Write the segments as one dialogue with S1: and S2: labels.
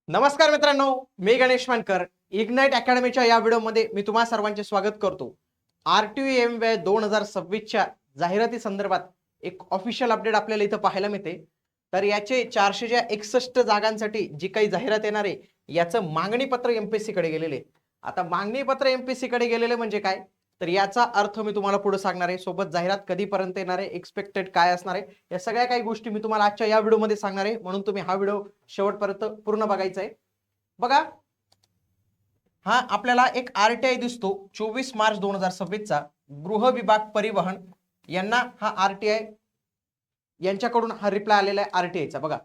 S1: नमस्कार मित्रांनो, मी गणेश मानकर. इग्नाइट अकॅडमीच्या या व्हिडिओमध्ये मी तुम्हा सर्वांचे स्वागत करतो. RTU MY 2026च्या जाहिराती संदर्भात एक ऑफिशियल अपडेट आपल्याला इथं पाहायला मिळते. तर याचे 461 जागांसाठी जी काही जाहिरात येणार आहे, याचं मागणी पत्र MPSC कडे गेलेले. आता मागणी पत्र MPSC कडे गेलेले म्हणजे काय? तर याचा अर्थ मी तुम्हाला पुढे सांगणार आहे. सोबत जाहिरात कधीपर्यंत येणार आहे, एक्सपेक्टेड काय असणार आहे, या सगळ्या काही गोष्टी मी तुम्हाला आजच्या या व्हिडिओमध्ये सांगणार आहे. म्हणून तुम्ही हा व्हिडिओ शेवटपर्यंत पूर्ण बघायचा आहे. बघा, हा आपल्याला एक RTI दिसतो 24 मार्च 2026 चा. गृह विभाग परिवहन यांना हा RTI यांच्याकडून हा रिप्लाय आलेला आहे RTI चा. बघा,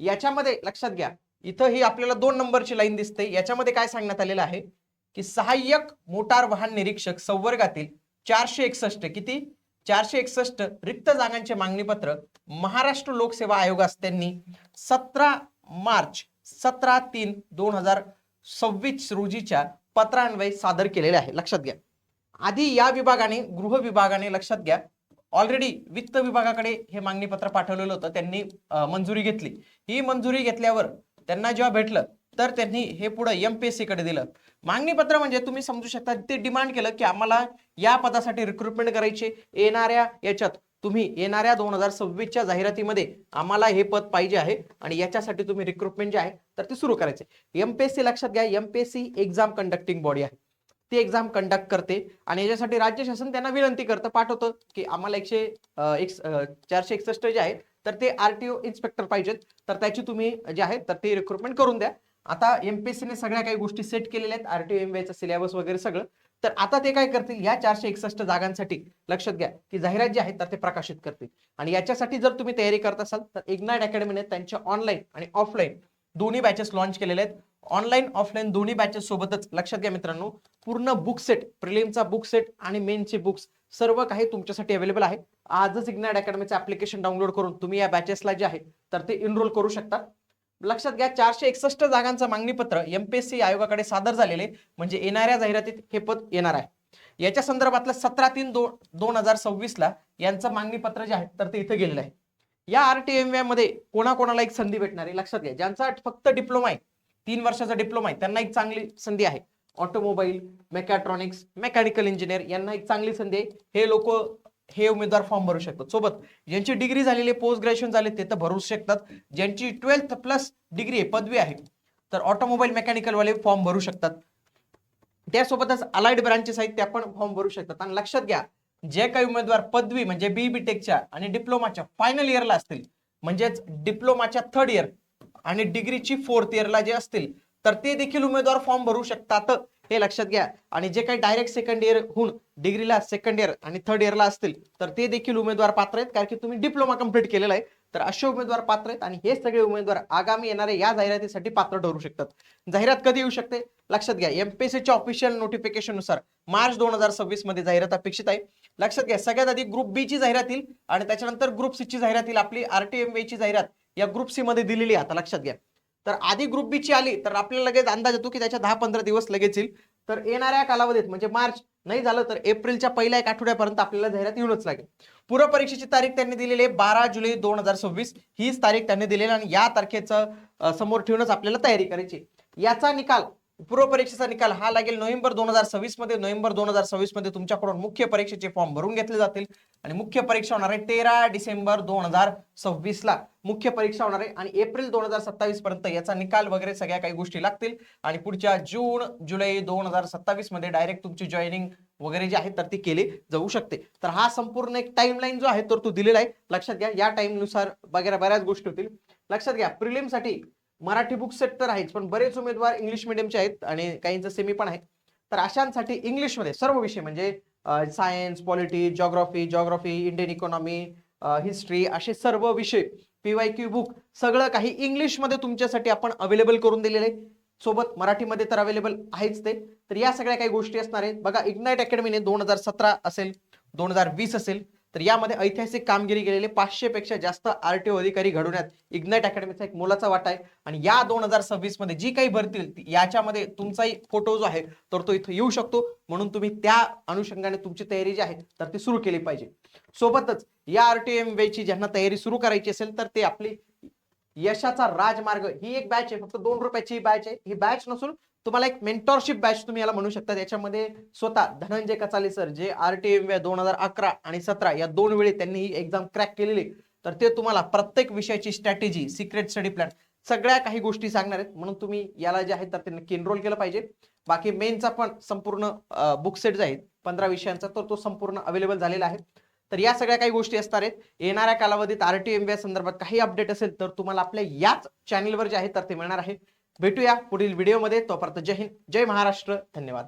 S1: याच्यामध्ये लक्षात घ्या, इथं ही आपल्याला 2 नंबरची लाईन दिसते. याच्यामध्ये काय सांगण्यात आलेलं आहे की सहाय्यक मोटार वाहन निरीक्षक संवर्गातील 461 किती 461 रिक्त जागांचे मागणी पत्र महाराष्ट्र लोकसेवा आयोगास त्यांनी 17/3/2026 रोजीच्या पत्रान्वये सादर केलेले आहे. लक्षात घ्या, आधी या विभागाने गृह विभागाने लक्षात घ्या ऑलरेडी वित्त विभागाकडे हे मागणी पत्र पाठवलेलं होतं. त्यांनी मंजुरी घेतली. ही मंजुरी घेतल्यावर त्यांना जेव्हा भेटलं तर त्यांनी हे पुढे MPSC कडे दिलं. मागणी पत्र म्हणजे तुम्ही समजू शकता, ते डिमांड केलं की आम्हाला या पदासाठी रिक्रुटमेंट करायचे, येणाऱ्या याच्यात तुम्ही येणाऱ्या 2026च्या जाहिरातीमध्ये आम्हाला हे पद पाहिजे आहे आणि याच्यासाठी तुम्ही रिक्रुटमेंट जे आहे तर ते सुरू करायचे. MPSC लक्षात घ्या, MPSC एक्झाम कंडक्टिंग बॉडी आहे. ती एक्झाम कंडक्ट करते आणि याच्यासाठी राज्य शासन त्यांना विनंती करतं, पाठवतं की आम्हाला 461 जे आहे तर ते RTO इन्स्पेक्टर पाहिजेत, तर त्याची तुम्ही जे आहे तर ते रिक्रुटमेंट करून द्या. आता MPSC ने सगळ्या काही गोष्टी सेट केलेल्या आहेत, RTO MY चा सिलेबस वगैरे सगळं. तर आता ते काय करतील, या 461 जागांसाठी लक्षात घ्या की जाहिरात जी आहे तर ते प्रकाशित करतील. आणि याच्यासाठी जर तुम्ही तयारी करत असाल तर इग्नाइट अकॅडमीने त्यांच्या ऑनलाईन आणि ऑफलाईन दोन्ही बॅचेस लॉन्च केलेले आहेत. ऑनलाईन ऑफलाईन दोन्ही बॅचेस सोबतच लक्षात घ्या मित्रांनो, पूर्ण बुक सेट, प्रिलिमचा बुक सेट आणि मेनचे बुक्स सर्व काही तुमच्यासाठी अवेलेबल आहे. आजच इग्नाइट अकॅडमीचं ऍप्लिकेशन डाउनलोड करून तुम्ही या बॅचेसला जे आहे तर ते एनरोल करू शकता. लक्षात घ्या, 461 जागांचं मागणी पत्र MPSC आयोगाकडे सादर झालेले, म्हणजे येणाऱ्या जाहिरातीत हे पद येणार आहे. याच्या संदर्भातलं 17/3/2026 ला यांचं मागणी पत्र जे आहे तर ते इथे गेलेलं आहे. या RTO MY मध्ये कोणाकोणाला एक संधी भेटणार आहे लक्षात घ्या. ज्यांचा फक्त डिप्लोमा आहे, 3 वर्षाचा डिप्लोमा आहे, त्यांना एक चांगली संधी आहे. ऑटोमोबाईल, मेकॅट्रॉनिक्स, मेकॅनिकल इंजिनियर यांना एक चांगली संधी आहे. हे लोक हे उमेदवार फॉर्म भरू शकतात. सोबत ज्यांची डिग्री झालेली, पोस्ट ग्रॅज्युएशन झाले ते तर भरू शकतात. ज्यांची 12th प्लस डिग्री आहे, पदवी आहे, तर ऑटोमोबाईल मेकॅनिकल वाले फॉर्म भरू शकतात. त्यासोबतच अलाइड ब्रांचेस आहेत, त्या पण फॉर्म भरू शकतात. आणि लक्षात घ्या, जे काही उमेदवार पदवी म्हणजे BBTechच्या आणि डिप्लोमाच्या फायनल इयरला असतील, म्हणजेच डिप्लोमाच्या 3rd इयर आणि डिग्रीची 4th इयरला जे असतील, तर ते देखील उमेदवार फॉर्म भरू शकतात, हे लक्षात घ्या. आणि जे काही डायरेक्ट 2nd इयर होऊन डिग्रीला 2nd इयर आणि 3rd इयरला असतील, तर ते देखील उमेदवार पात्र आहेत, कारण की तुम्ही डिप्लोमा कंप्लीट केलेला आहे. तर असे उमेदवार पात्र आहेत आणि हे सगळे उमेदवार आगामी येणाऱ्या या जाहिरातीसाठी पात्र ठरू शकतात. जाहिरात कधी येऊ शकते लक्षात घ्या, MPSCच्या ऑफिशियल नोटिफिकेशन नुसार मार्च 2026 मध्ये जाहिरात अपेक्षित आहे. लक्षात घ्या, सगळ्यात आधी ग्रुप बी ची जाहिरात येईल आणि त्याच्यानंतर ग्रुप सी ची जाहिरात येईल. आपली RTO MY ची जाहिरात या ग्रुप सी मध्ये दिलेली आहे. आता लक्षात घ्या, तर आधी ग्रुप बी ची आली तर आपल्याला लगेच अंदाज येतो की त्याच्या 10-15 दिवस लगेच येईल. तर येणाऱ्या कालावधीत म्हणजे मार्च नाही झालं तर एप्रिलच्या पहिल्या 1 आठवड्यापर्यंत आपल्याला जाहिरात येऊनच लागेल. पूर्व परीक्षेची तारीख त्यांनी दिलेली आहे 12 जुलै 2026, हीच तारीख त्यांनी दिलेली आणि या तारखेचं समोर ठेवूनच आपल्याला तयारी करायची. याचा निकाल, पूर्व परीक्षेचा निकाल हा लागेल नोव्हेंबर 2026 मध्ये. नोव्हेंबर 2026 मध्ये तुमच्याकडून मुख्य परीक्षेचे फॉर्म भरून घेतले जातील आणि मुख्य परीक्षा होणार आहे 13 डिसेंबर 2026 ला मुख्य परीक्षा होणार आहे. आणि एप्रिल 2027 पर्यंत याचा निकाल वगैरे सगळ्या काही गोष्टी लागतील आणि पुढच्या जून जुलै 2027 मध्ये डायरेक्ट तुमची जॉईनिंग वगैरे जे आहे तर ती केली जाऊ शकते. तर हा संपूर्ण एक टाइमलाईन जो आहे तर तो दिलेला आहे. लक्षात घ्या, या टाइम नुसार वगैरे बऱ्याच गोष्टी होतील. लक्षात घ्या, प्रिलिम साठी मराठी बुक सेट तर आहेच, पण बरेच उमेदवार इंग्लिश मिडियमचे आहेत आणि काहींचं सेमी पण आहे. तर अशांसाठी इंग्लिशमध्ये सर्व विषय म्हणजे science, polity, geography, Indian economy, history, असे सर्व विषय PYQ बुक सगळं काही इंग्लिशमध्ये तुमच्यासाठी आपण अवेलेबल करून दिलेले आहे. सोबत मराठीमध्ये तर अवेलेबल आहेच ते. तर या सगळ्या काही गोष्टी असणार आहेत. बघा, इग्नाइट अकॅडमीने 2017 असेल, 2020 असेल, तर यामध्ये ऐतिहासिक कामगिरी केलेले 500 पेक्षा जास्त RTO अधिकारी घडवण्यात इग्नाइट अकॅडमीचा एक मोलाचा वाटा आहे. आणि या 2026 मध्ये जी काही भरतील याच्यामध्ये तुमचाही फोटो जो आहे तर तो इथे येऊ शकतो. म्हणून तुम्ही त्या अनुषंगाने तुमची तयारी जी आहे तर ती सुरू केली पाहिजे. सोबतच या RTO MY ची ज्यांना तयारी सुरू करायची असेल तर ते आपली यशाचा राजमार्ग ही एक बॅच आहे, फक्त 2 रुपयाची बॅच आहे. ही बॅच नसून तुम्हाला एक मेंटॉरशिप बॅच तुम्ही याला म्हणू शकता. त्याच्यामध्ये स्वतः धनंजय कचाले सर जे आरटीएम 2011 आणि 17 या 2 वेळी त्यांनी ही एक्झाम क्रॅक केलेली, तर ते तुम्हाला प्रत्येक विषयाची स्ट्रॅटेजी, सिक्रेट स्टडी प्लॅन सगळ्या काही गोष्टी सांगणार आहेत. म्हणून तुम्ही याला जे आहे तर ते नक्की एनरोल केलं पाहिजे. बाकी मेनचा पण संपूर्ण बुक सेट जे आहे 15 विषयांचा तर तो संपूर्ण अवेलेबल झालेला आहे. तर या सगळ्या काही गोष्टी असणार आहेत. येणाऱ्या कालावधीत आरटीएमबीए संदर्भात काही अपडेट असेल तर तुम्हाला आपल्या याच चॅनलवर जे आहे तर ते मिळणार आहे. भेटूया पुढील व्हिडिओमध्ये. तोपर्यंत जय हिंद, जय महाराष्ट्र, धन्यवाद.